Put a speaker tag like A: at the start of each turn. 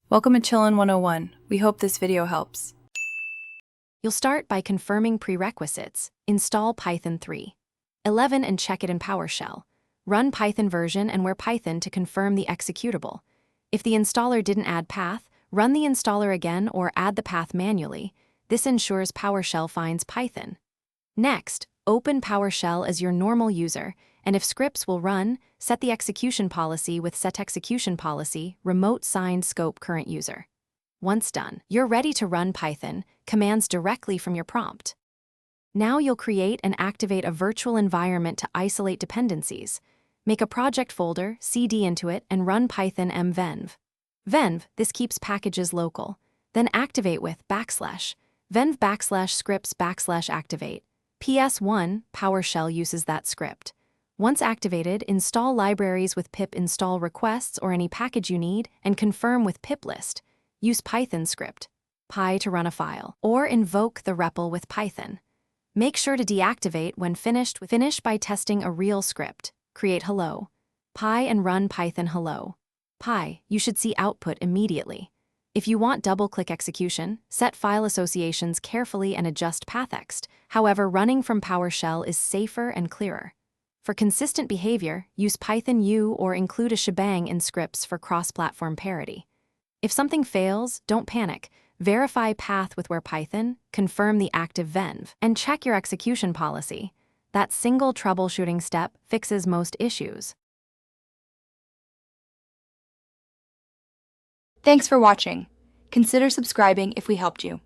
A: Welcome to Chillin' 101. We hope this video helps.
B: You'll start by confirming prerequisites. Install Python 3.11 and check it in PowerShell. Run Python version and where Python to confirm the executable. If the installer didn't add path, run the installer again or add the path manually. This ensures PowerShell finds Python. Next, open PowerShell as your normal user, and if scripts will run, set the execution policy with Set Execution Policy, Remote Signed Scope Current User. Once done, you're ready to run Python commands directly from your prompt. Now you'll create and activate a virtual environment to isolate dependencies. Make a project folder, cd into it, and run Python mvenv. Venv, this keeps packages local. Then activate with \venv /scripts \activate. PS1, PowerShell uses that script. Once activated, install libraries with pip install requests or any package you need, and confirm with piplist. Use Python script, py to run a file, or invoke the REPL with Python. Make sure to deactivate when finished. Finish by testing a real script. Create hello, py and run Python hello. Py, you should see output immediately. If you want double-click execution, set file associations carefully and adjust pathExt. However, running from PowerShell is safer and clearer. For consistent behavior, use Python U or include a shebang in scripts for cross-platform parity. If something fails, don't panic. Verify path with where Python, confirm the active venv, and check your execution policy. That single troubleshooting step fixes most issues.
C: Thanks for watching. Consider subscribing if we helped you.